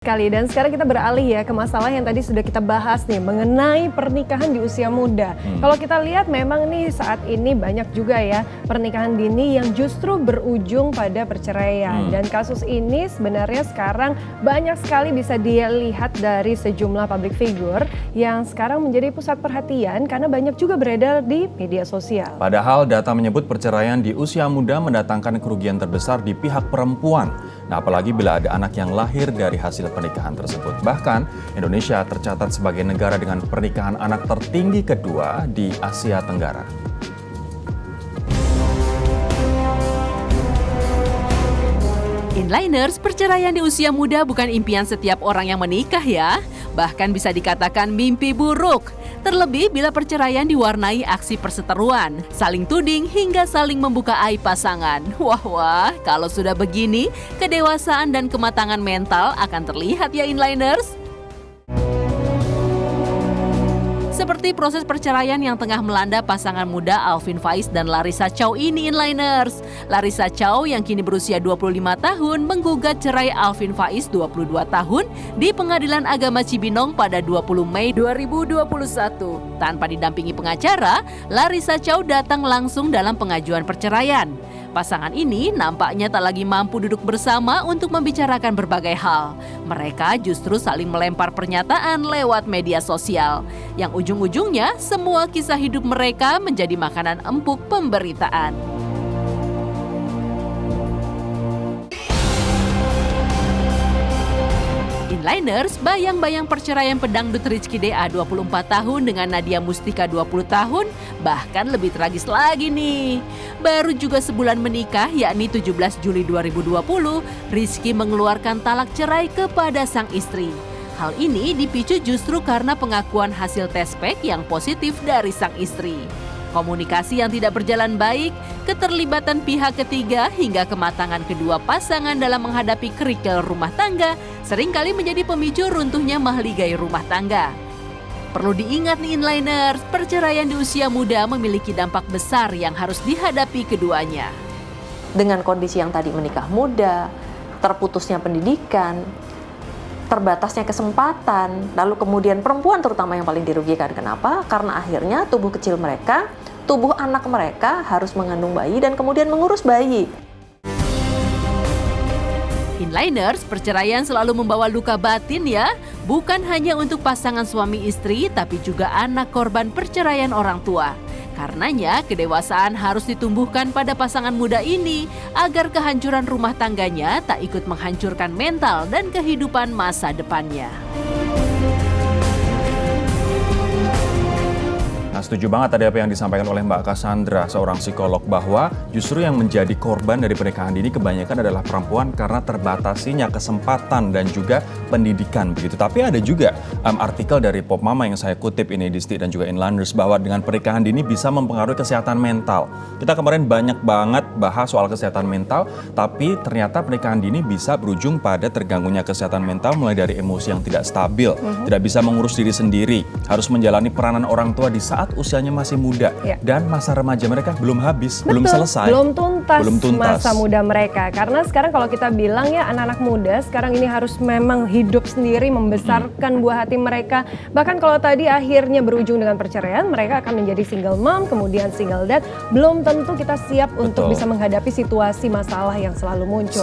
Dan sekarang kita beralih ya ke masalah yang tadi sudah kita bahas nih mengenai pernikahan di usia muda. Kalau kita lihat memang nih saat ini banyak juga ya pernikahan dini yang justru berujung pada perceraian. Dan kasus ini sebenarnya sekarang banyak sekali bisa dilihat dari sejumlah public figure yang sekarang menjadi pusat perhatian karena banyak juga beredar di media sosial. Padahal data menyebut perceraian di usia muda mendatangkan kerugian terbesar di pihak perempuan. Nah, apalagi bila ada anak yang lahir dari hasil pernikahan tersebut. Bahkan Indonesia tercatat sebagai negara dengan pernikahan anak tertinggi kedua di Asia Tenggara. Inliners, perceraian di usia muda bukan impian setiap orang yang menikah ya. Bahkan bisa dikatakan mimpi buruk. Terlebih bila perceraian diwarnai aksi perseteruan, saling tuding hingga saling membuka aib pasangan. Wah, kalau sudah begini, kedewasaan dan kematangan mental akan terlihat ya Inliners. Seperti proses perceraian yang tengah melanda pasangan muda Alvin Faiz dan Larissa Chow ini Inliners. Larissa Chow yang kini berusia 25 tahun menggugat cerai Alvin Faiz 22 tahun di Pengadilan Agama Cibinong pada 20 Mei 2021. Tanpa didampingi pengacara, Larissa Chow datang langsung dalam pengajuan perceraian. Pasangan ini nampaknya tak lagi mampu duduk bersama untuk membicarakan berbagai hal. Mereka justru saling melempar pernyataan lewat media sosial. Yang ujung-ujungnya semua kisah hidup mereka menjadi makanan empuk pemberitaan. Inliners, bayang-bayang perceraian pedangdut Rizky DA 24 tahun dengan Nadia Mustika 20 tahun, bahkan lebih tragis lagi nih. Baru juga sebulan menikah, yakni 17 Juli 2020, Rizky mengeluarkan talak cerai kepada sang istri. Hal ini dipicu justru karena pengakuan hasil tes PEC yang positif dari sang istri. Komunikasi yang tidak berjalan baik, keterlibatan pihak ketiga hingga kematangan kedua pasangan dalam menghadapi kerikil rumah tangga seringkali menjadi pemicu runtuhnya mahligai rumah tangga. Perlu diingat nih Inliners, perceraian di usia muda memiliki dampak besar yang harus dihadapi keduanya. Dengan kondisi yang tadi menikah muda, terputusnya pendidikan, terbatasnya kesempatan, lalu kemudian perempuan terutama yang paling dirugikan. Kenapa? Karena akhirnya tubuh kecil mereka, tubuh anak mereka harus mengandung bayi dan kemudian mengurus bayi. Inliners, perceraian selalu membawa luka batin ya, bukan hanya untuk pasangan suami istri, tapi juga anak korban perceraian orang tua. Karenanya, kedewasaan harus ditumbuhkan pada pasangan muda ini agar kehancuran rumah tangganya tak ikut menghancurkan mental dan kehidupan masa depannya. Nah, setuju banget tadi apa yang disampaikan oleh Mbak Cassandra, seorang psikolog, bahwa justru yang menjadi korban dari pernikahan dini kebanyakan adalah perempuan karena terbatasinya kesempatan dan juga pendidikan begitu. Tapi ada juga artikel dari Pop Mama yang saya kutip ini Disti dan juga Inliners bahwa dengan pernikahan dini bisa mempengaruhi kesehatan mental. Kita kemarin banyak banget bahas soal kesehatan mental, tapi ternyata pernikahan dini bisa berujung pada terganggunya kesehatan mental mulai dari emosi yang tidak stabil, tidak bisa mengurus diri sendiri, harus menjalani peranan orang tua di saat usianya masih muda dan masa remaja mereka belum habis, belum selesai, belum tuntas masa muda mereka. Karena sekarang kalau kita bilang ya anak-anak muda sekarang ini harus memang hidup sendiri, membesarkan buah hati mereka. Bahkan kalau tadi akhirnya berujung dengan perceraian, mereka akan menjadi single mom, kemudian single dad. Belum tentu kita siap untuk bisa menghadapi situasi masalah yang selalu muncul.